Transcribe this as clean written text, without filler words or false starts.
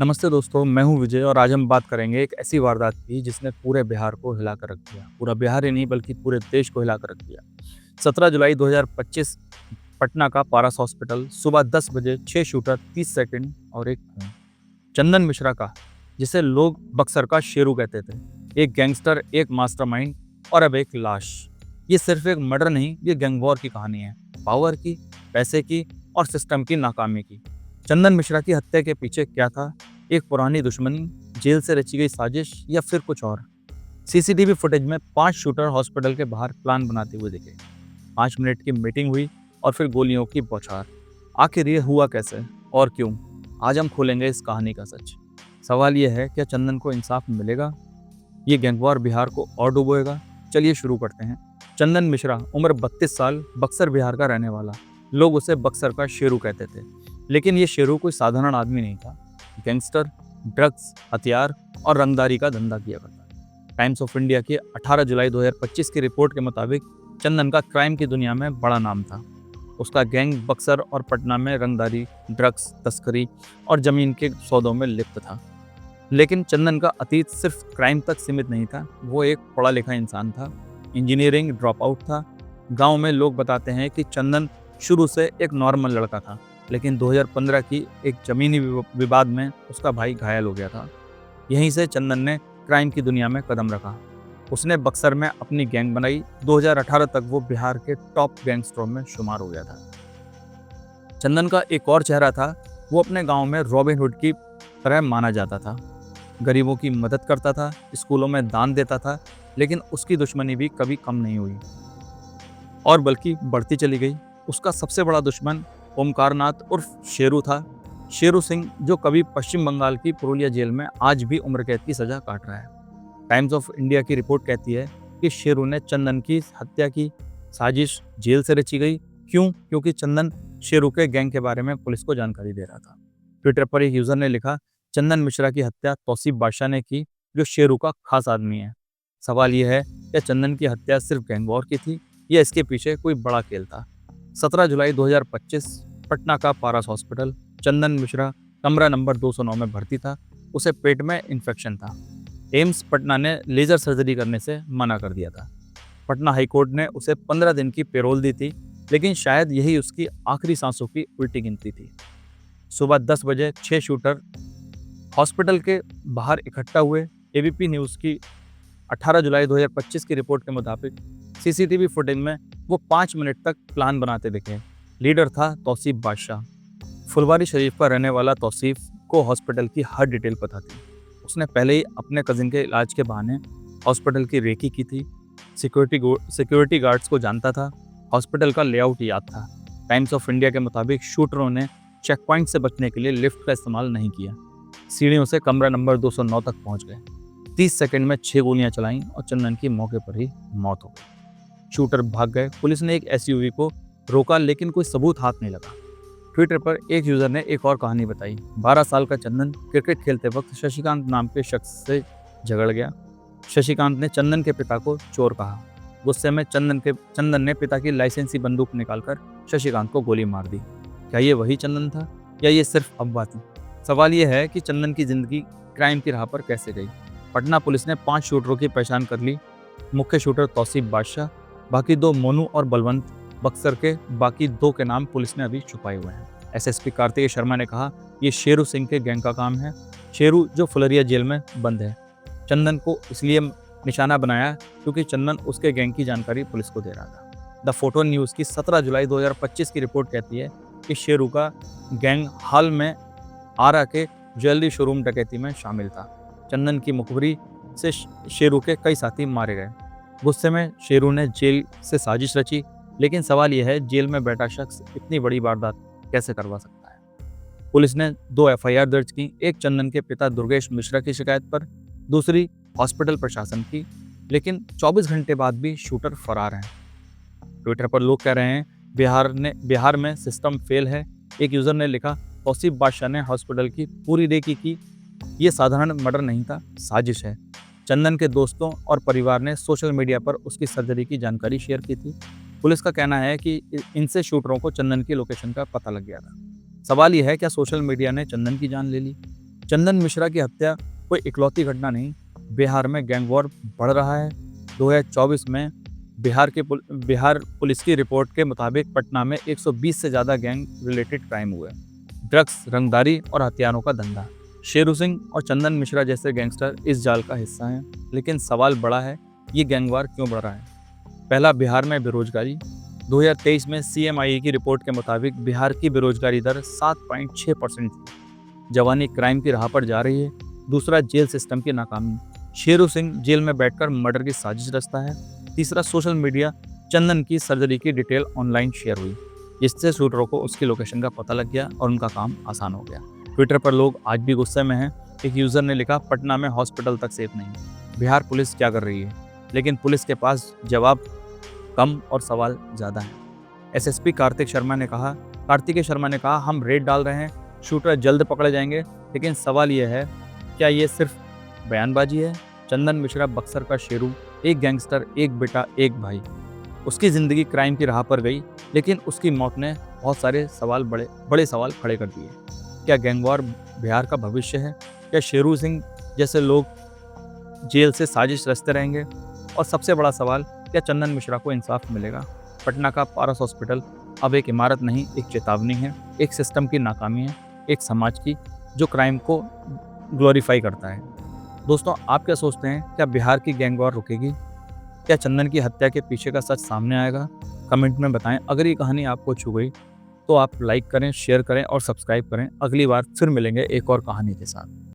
नमस्ते दोस्तों, मैं हूं विजय और आज हम बात करेंगे एक ऐसी वारदात की जिसने पूरे बिहार को हिला कर रख दिया। पूरा बिहार ही नहीं बल्कि पूरे देश को हिला कर रख दिया। 17 जुलाई 2025 पटना का पारस हॉस्पिटल, सुबह 10 बजे 6 शूटर, 30 सेकंड और एक खून। चंदन मिश्रा का, जिसे लोग बक्सर का शेरू कहते थे। एक गैंगस्टर, एक मास्टरमाइंड और अब एक लाश। ये सिर्फ एक मर्डर नहीं, ये गैंग वॉर की कहानी है। पावर की, पैसे की और सिस्टम की नाकामी की। चंदन मिश्रा की हत्या के पीछे क्या था? एक पुरानी दुश्मनी, जेल से रची गई साजिश या फिर कुछ और? सीसीटीवी फुटेज में 5 शूटर हॉस्पिटल के बाहर प्लान बनाते हुए दिखे। 5 मिनट की मीटिंग हुई और फिर गोलियों की बौछार। आखिर ये हुआ कैसे और क्यों? आज हम खोलेंगे इस कहानी का सच। सवाल यह है, क्या चंदन को इंसाफ मिलेगा? ये गैंगवार बिहार को और डुबोएगा? चलिए शुरू करते हैं। चंदन मिश्रा, उम्र 32 साल, बक्सर बिहार का रहने वाला। लोग उसे बक्सर का शेरू कहते थे। लेकिन ये शेरू कोई साधारण आदमी नहीं था। गैंगस्टर, ड्रग्स, हथियार और रंगदारी का धंधा किया करता। टाइम्स ऑफ इंडिया की 18 जुलाई 2025 की रिपोर्ट के मुताबिक चंदन का क्राइम की दुनिया में बड़ा नाम था। उसका गैंग बक्सर और पटना में रंगदारी, ड्रग्स तस्करी और जमीन के सौदों में लिप्त था। लेकिन चंदन का अतीत सिर्फ क्राइम तक सीमित नहीं था। वो एक पढ़ा लिखा इंसान था, इंजीनियरिंग ड्रॉप आउट था। गांव में लोग बताते हैं कि चंदन शुरू से एक नॉर्मल लड़का था, लेकिन 2015 की एक जमीनी विवाद में उसका भाई घायल हो गया था। यहीं से चंदन ने क्राइम की दुनिया में कदम रखा। उसने बक्सर में अपनी गैंग बनाई। 2018 तक वो बिहार के टॉप गैंगस्टरों में शुमार हो गया था। चंदन का एक और चेहरा था। वो अपने गांव में रॉबिन हुड की तरह माना जाता था। गरीबों की मदद करता था, स्कूलों में दान देता था। लेकिन उसकी दुश्मनी भी कभी कम नहीं हुई और बल्कि बढ़ती चली गई। उसका सबसे बड़ा दुश्मन ओमकारनाथ उर्फ शेरू था। शेरू सिंह, जो कभी पश्चिम बंगाल की पुरुलिया जेल में आज भी उम्र कैद की सजा काट रहा है। टाइम्स ऑफ इंडिया की रिपोर्ट कहती है कि शेरू ने चंदन की हत्या की साजिश जेल से रची गई। क्यों? क्योंकि चंदन शेरू के गैंग के बारे में पुलिस को जानकारी दे रहा था। ट्विटर पर एक यूजर ने लिखा, चंदन मिश्रा की हत्या तौसीफ बादशाह ने की, जो शेरू का खास आदमी है। सवाल यह है, क्या चंदन की हत्या सिर्फ गैंग वॉर की थी या इसके पीछे कोई बड़ा खेल था? 17 जुलाई 2025, पटना का पारस हॉस्पिटल। चंदन मिश्रा कमरा नंबर 209 में भर्ती था। उसे पेट में इन्फेक्शन था। एम्स पटना ने लेजर सर्जरी करने से मना कर दिया था। पटना हाईकोर्ट ने उसे 15 दिन की पेरोल दी थी, लेकिन शायद यही उसकी आखिरी सांसों की उल्टी गिनती थी। सुबह 10 बजे 6 शूटर हॉस्पिटल के बाहर इकट्ठा हुए। एबीपी न्यूज़ की 18 जुलाई 2025 की रिपोर्ट के मुताबिक सीसीटीवी फुटेज में वो 5 मिनट तक प्लान बनाते दिखे। लीडर था तौसीफ बादशाह। फुलवारी शरीफ का रहने वाला तौसीफ को हॉस्पिटल की हर डिटेल पता थी। उसने पहले ही अपने कजिन के इलाज के बहाने हॉस्पिटल की रेकी की थी। सिक्योरिटी गार्ड्स को जानता था। हॉस्पिटल का लेआउट याद था। टाइम्स ऑफ इंडिया के मुताबिक शूटरों ने चेक पॉइंट से बचने के लिए लिफ्ट का इस्तेमाल नहीं किया। सीढ़ियों से कमरा नंबर 209 तक पहुंच गए। 30 सेकंड में 6 गोलियां चलाईं और चंदन की मौके पर ही मौत हो गई। शूटर भाग गए। पुलिस ने एक एसयूवी को रोका, लेकिन कोई सबूत हाथ नहीं लगा। ट्विटर पर एक यूजर ने एक और कहानी बताई। 12 साल का चंदन क्रिकेट खेलते वक्त शशिकांत नाम के शख्स से झगड़ गया। शशिकांत ने चंदन के पिता को चोर कहा। गुस्से में चंदन ने पिता की लाइसेंसी बंदूक निकालकर शशिकांत को गोली मार दी। क्या ये वही चंदन था या ये सिर्फ अफवाह थी? सवाल यह है कि चंदन की जिंदगी क्राइम की राह पर कैसे गई। पटना पुलिस ने 5 शूटरों की पहचान कर ली। मुख्य शूटर तौसीफ बादशाह, बाकी 2 मोनू और बलवंत। बक्सर के बाकी 2 के नाम पुलिस ने अभी छुपाए हुए हैं। एसएसपी कार्तिकेय शर्मा ने कहा, ये शेरू सिंह के गैंग का काम है। शेरू जो फुलरिया जेल में बंद है। चंदन को इसलिए निशाना बनाया क्योंकि चंदन उसके गैंग की जानकारी पुलिस को दे रहा था। द फोटो न्यूज़ की 17 जुलाई 2025 की रिपोर्ट कहती है कि शेरू का गैंग हाल में आरा के ज्वेलरी शोरूम डकैती में शामिल था। चंदन की मुखबिरी से शेरू के कई साथी मारे गए। गुस्से में शेरू ने जेल से साजिश रची, लेकिन सवाल यह है, जेल में बैठा शख्स इतनी बड़ी वारदात कैसे करवा सकता है? पुलिस ने 2 एफआईआर दर्ज की, एक चंदन के पिता दुर्गेश मिश्रा की शिकायत पर, दूसरी हॉस्पिटल प्रशासन की। लेकिन 24 घंटे बाद भी शूटर फरार हैं। ट्विटर पर लोग कह रहे हैं, बिहार में सिस्टम फेल है। एक यूजर ने लिखा, तौसीफ बादशाह ने हॉस्पिटल की पूरी रेकी की। ये साधारण मर्डर नहीं था, साजिश है। चंदन के दोस्तों और परिवार ने सोशल मीडिया पर उसकी सर्जरी की जानकारी शेयर की थी। पुलिस का कहना है कि इनसे शूटरों को चंदन की लोकेशन का पता लग गया था। सवाल यह है, क्या सोशल मीडिया ने चंदन की जान ले ली? चंदन मिश्रा की हत्या कोई इकलौती घटना नहीं, बिहार में गैंग वॉर बढ़ रहा है। 2024 में बिहार पुलिस की रिपोर्ट के मुताबिक पटना में 120 से ज़्यादा गैंग रिलेटेड क्राइम हुए। ड्रग्स, रंगदारी और हथियारों का धंधा। शेरू सिंह और चंदन मिश्रा जैसे गैंगस्टर इस जाल का हिस्सा हैं, लेकिन सवाल बड़ा है, ये गैंगवार क्यों बढ़ रहा है? पहला, बिहार में बेरोजगारी। 2023 में CMIE की रिपोर्ट के मुताबिक बिहार की बेरोजगारी दर 7.6% थी। जवानी क्राइम की राह पर जा रही है। दूसरा, जेल सिस्टम की नाकामी। शेरू सिंह जेल में बैठकर मर्डर की साजिश रचता है। तीसरा, सोशल मीडिया। चंदन की सर्जरी की डिटेल ऑनलाइन शेयर हुई, जिससे शूटरों को उसकी लोकेशन का पता लग गया और उनका काम आसान हो गया। ट्विटर पर लोग आज भी गुस्से में हैं। एक यूजर ने लिखा, पटना में हॉस्पिटल तक सेफ नहीं, बिहार पुलिस क्या कर रही है? लेकिन पुलिस के पास जवाब कम और सवाल ज़्यादा हैं। SSP कार्तिकेय शर्मा ने कहा, हम रेड डाल रहे हैं, शूटर जल्द पकड़े जाएंगे। लेकिन सवाल यह है, क्या ये सिर्फ बयानबाजी है? चंदन मिश्रा बक्सर का शेरू, एक गैंगस्टर, एक बेटा, एक भाई। उसकी ज़िंदगी क्राइम की राह पर गई, लेकिन उसकी मौत ने बहुत सारे बड़े सवाल खड़े कर दिए। क्या गैंगवार बिहार का भविष्य है? क्या शेरू सिंह जैसे लोग जेल से साजिश रचते रहेंगे? और सबसे बड़ा सवाल, क्या चंदन मिश्रा को इंसाफ मिलेगा? पटना का पारस हॉस्पिटल अब एक इमारत नहीं, एक चेतावनी है, एक सिस्टम की नाकामी है, एक समाज की जो क्राइम को ग्लोरीफाई करता है। दोस्तों, आप क्या सोचते हैं? क्या बिहार की गैंगवार रुकेगी? क्या चंदन की हत्या के पीछे का सच सामने आएगा? कमेंट में बताएं। अगर ये कहानी आपको छू गई तो आप लाइक करें, शेयर करें और सब्सक्राइब करें। अगली बार फिर मिलेंगे एक और कहानी के साथ।